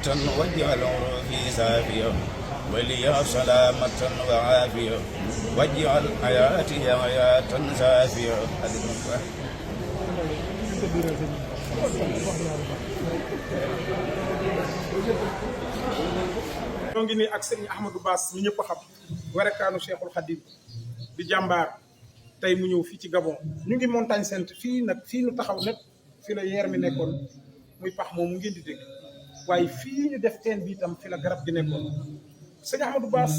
واجعل عروفي سافية ولي سلامة وعافية واجعل حياتي حياة سافية. ñoo ngi nii ak sëriñ Ahmadou Bass mi ñëpp xam warekaanu Cheikhul Khadim di jàmbaar tey mu ñëw fii ci Gabon. ñu ngi montagne sainte fii nag fii ñu taxaw nag fii la yeer mi nekkoon muy pax moom mu ngeen di dégg waaye fii ñu def teen bi itam fi la garab gi nekkoon. sëñ Ahmadou Bass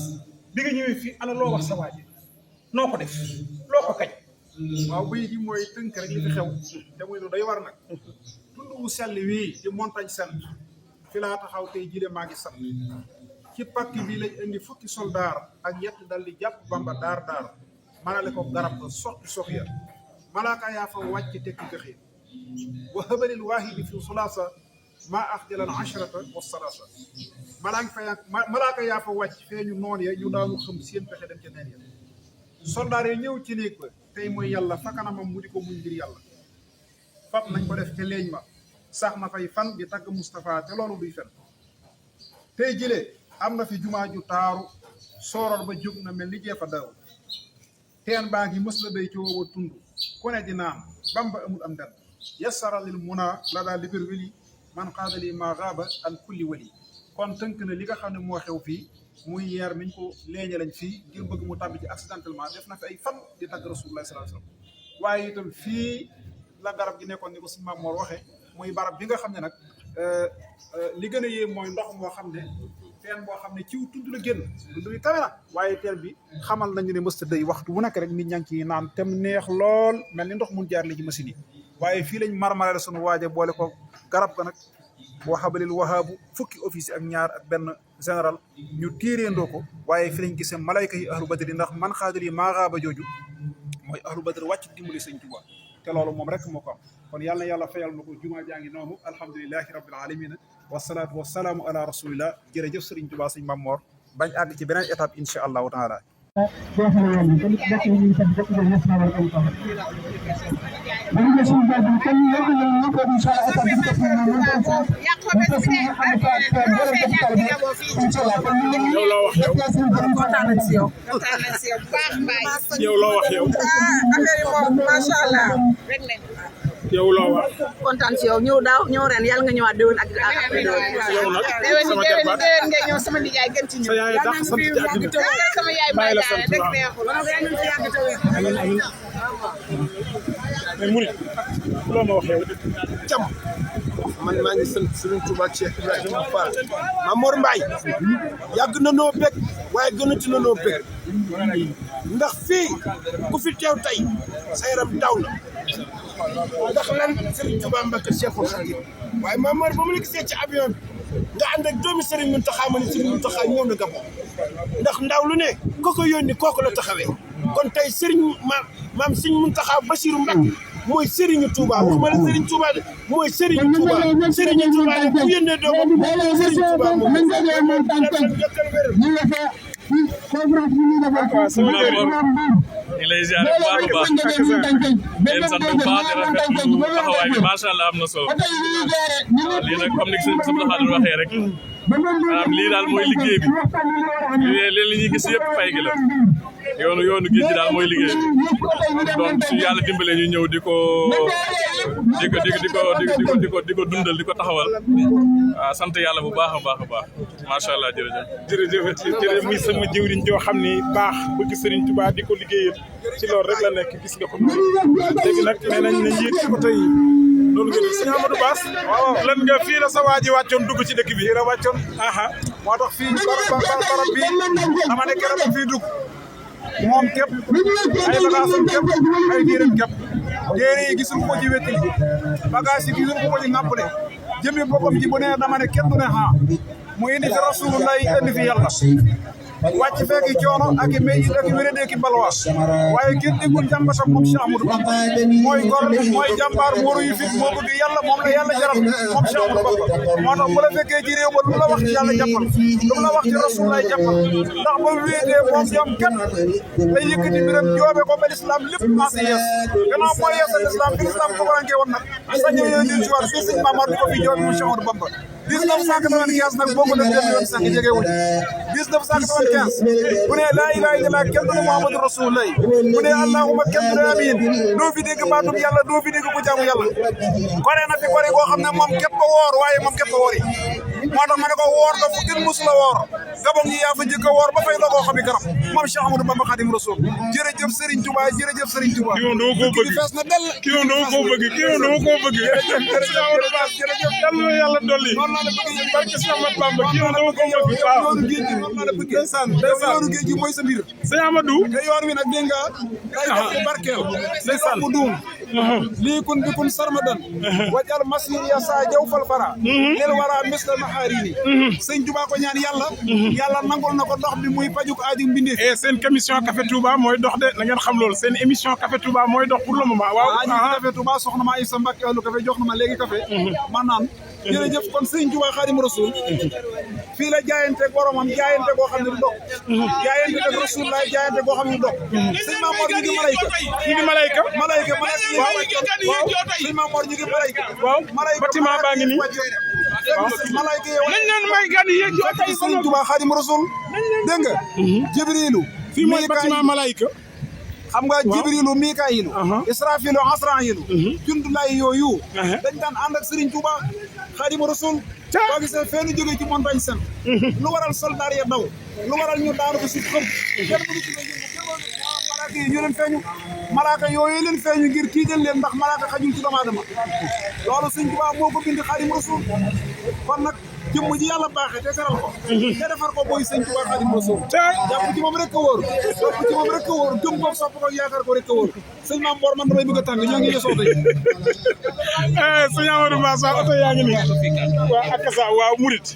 bi nga ñëwee fii ana loo wax sa waaji noo ko def loo ko kañ. waaw bëy gi mooy tënk rek li fi xew te muy lu day war nag tund wu sell wii di montagne sainte fi laa taxaw tey jii de maa ngi sant ci pàkk bi lañ indi fukki soldaar ak ñett dal di jàpp Bamba daar manale ko garab ba sotti sofiya malaaka yaa fa wàcc tekki dëxi wa habalil waahidi fi sulaasa maa axjalal ashrata wa salaasa malaaka yaa fa wàcc feeñu noon ya ñu daanu xam seen pexe dem ca neen ya soldaar yi ñëw ci néeg ba tey mooy yàlla fa kanamam mu di ko muñ ngir yàlla fab nañ ko def ca leeñ ma sax na fay fan di tagg Moustapha te loolu duy fen tey jilee am na fi jumaa ju taaru sooroor ba jóg na mel ni jeefa daaw teen baa ngi mës la day ci woowa tund ku ne di naan Bamba amul am den yassara lil muna la daal libér weli man xaadali ma gaaba an kulli wali kon tënk na li nga xam ne moo xew fii muy yeer miñ ko leeñe lañ fii ngir bëgg mu tàbbi ci accidentellement def na fi ay fan di tagg rasulullah sallallahu alayhi wasallam waaye itam fii la garab gi nekkoon ni ko suñu Maam Mor waxee muy barab bi nga xam ne nag li gën a yéem mooy ndox moo xam ne teen boo xam ne ciw tudd la génn tudd bi kawe na waaye teen bi xamal nañu ne mësta day waxtu bu nekk rek nit ñaa ngi ciy naan tem neex lool mel ni ndox mun jaar li ci machine yi waaye fii lañ marmarale sunu waaje boole ko garab ga nag waxabalil wahaabu fukki officier ak ñaar ak benn général ñu téeréendoo ko waaye fi lañ gisee malayka yi ahlu badri ndax man xaadir yi maaxaaba jooju mooy ahlu badri wàcc dimbali sëñ Tuubaa te loolu moom rek moo ko am kon yàlla na yàlla fayal na ko jumaa jaa ngi noonu alhamdulilahi rabbil alamin wasalaatu wasalaamu ala rasulillah jërëjëf sëriñ Tuubaa sëñ Maam Mor bañ àgg ci beneen étape incha allahu taala yow loo wax yow kontaan nañ si yow kontaan nañ si yow bu baax mbaay yow loo wax yow affaire yi moom macha allah rek ne yow loo wax kontaan si yow ñëw daaw ñëw ren yàlla nga ñëwaat déwén ak yow nag sama jarbaat déwén nga ñëw sama nijaay gën ci ñëw sa yaay tax sant ci àddina sama yaay bàyyi la bàyyi sant rek waaw neexul amiin amiin mais murit loo ma wax yow jam man maa ngi sant Sëriñ Tuubaa Cheikh Ibrahima Fall Maam Mor Mbaye yàgg na noo bég waaye gënati na noo bég ndax fii ku fi teew tey sa yaram daw na ndax lan Sëriñ Tuubaa Mbàkke Cheikhul Khadim waaye Maam Mor ba mu la gisee ci avion bi nga ànd ak doomi Sëriñ Muntaxa ma ne Sëriñ Muntaxa ñëw na Gabon ndax ndaw lu ne ko yónni kooku la taxawee kon tey Sëriñ maam Sëriñ Muntaxa Basiru Mbàkke mooy Serigne Touba waxuma la Serigne Touba de mooy Serigne Touba Serigne Touba de ku yónnee doomam Serigne Touba moom di lay ziar bu baax a baax leen sant bu baax di rafetlu taxawaay bi macha allah am na solo waaw lii nag comme ni sëñ Abdou Khadre waxee rek maanaam lii daal mooy liggéey bi leen li ñuy gis yëpp fay gi la yoonu géej gi daal mooy liggéey bi donc su yàlla dimbalee ñu ñëw di ko dundal di ko taxawal waaw sant yàlla bu baax a baax a baax macha allah jërëjëf muy sama jëwriñ joo xam ni baax bëgg Serigne Touba di ko liggéeyal ci loolu rek la nekk gis nga ko léegi nag nee nañ ne yéeg ci oto yi loolu nga def sëñ Amadou Bass waaw lan nga fii la sa waa ji wàccoon dugg ci dëkk bi fii la wàccoon aha moo tax fii barab bi dama ne keroog fii dugg moom képp ay bagaasam képp ay diiram képp téere yi gisul ko ci wetti bagage yi gisul ko ci nappale jëmmi boppam ji bu ne dama ne kenn du ne xaa mu indi fi rasulullah indi fi yàlla wàcc fekk coono ak i méy ak i wérédee ki balwaas waaye kenn déggul jàmbatam moom Cheikh Amadou Bamba mooy gor mooy jàmbaar mooru yu fit moo bëgg yàlla moom la yàlla jaral moom Cheikh Amadou Bamba moo tax bu la fekkee ci réew ba lu la wax ci yàlla jàppal lu la wax ci rasulullah jàppal ndax ba wéetee moom jom kenn day yëkkati mbiram joobe ko ba l'islam lépp mancé yees gannaaw mooy yeesal l'islam bi l'islam ko warangee woon nag sa ñëw yooyu dir ci war fii sëñ Mamar di ko fi joobe moom Cheikh Amadou Bamba 1995 nag bokk na 2025 jege wuñ 1995 bu ne laa ilaaha illallaah kenn du ne Muhammadu Rasulullah bu ne allahumma kenn du ne amiin doo fi dégg baatub yàlla doo fi dégg ku jaamu yàlla kore na fi kore goo xam ne moom képp ko woor waaye moom képp ko woor yi moo tax ma ne ko woor nga fu kenn musula woor gabon yi yaa fa njëkk a woor ba fay logoo xam i garab moom Cheikh Amadou Bamba Khadim Rasoul jërëjëf Serigne Touba jërëjëf Serigne Touba kii moom dama koo bëgg fees na dell kii moom dama koo bëgg kii moom dama koo bëgg jërëjëf yàlla na yàlla dolli noonu laa la bëgg yéen barke Cheikh Ahmadou Bamba kii moom dama koo bëgg waaw yoonu géej gi noonu laa la bëgg yoonu géej gi mooy sa mbir sëñ Amadou te yoon wi nag dégg nga day def barkeel day wax mu duum lii kun bi kun sarmadan wajal masir ya sa jaw fal fara leel wara misla maharini sëñ Touba ko ñaan yàlla yàlla nangul na ko ndox bi muy pajuk aaju mbindeef et seen émission Café Touba mooy dox de na ngeen xam loolu seen émission Café Touba mooy dox pour le moment waaw Café Touba soxna ma Issa Mbacke ahlu café jox na ma léegi café man naan jërëjëf kon sëñ Touba Xaadimu Rasuul fii la jaayante boromam jaayante goo xam ne du dog jaayante ak Rasuul laay jaayante goo xam ne du dog sëñ Mamor ñu ngi malayka malayka waaw sëñ Mamor ñu ngi malayka waaw bâtiment baa ngi nii malayka yow nañ leen may gan yi yéeg fekk sëñ Touba Xaadimu Rasuul dégg nga Jibrilu fii mooy bâtiment malayka xam nga Jibrilu Mikaayilu Israfilu Asraayilu jundulaay yooyu dañ daan ànd ak Serigne Touba Xaadimu Rasuul boo gisee feenu jógee ci montagne sen lu waral soldat ya daw lu waral ñu daanu ko si xëm kenn bëgg ci malaaka yi ñu leen feeñu malaaka yooyu leen feeñu ngir tiital leen ndax malaaka xajul ci doomu aadama loolu Serigne Touba moo ko bind Xaadimu Rasuul kon nag jëmm ji yàlla baaxee te teral ko te defar ko booy sëñ Touba Xaadimu Rasuul jàpp ci moom rek a wóor topp ci moom rek a wóor gëm ko sopp ko yaakaar ko rek a wóor sëñ Maam Mor man damay bëgg a tàng ñoo ngi yesoo tey sëñ Amadou Massa oto yaa ngi nii waaw ak sa waaw murit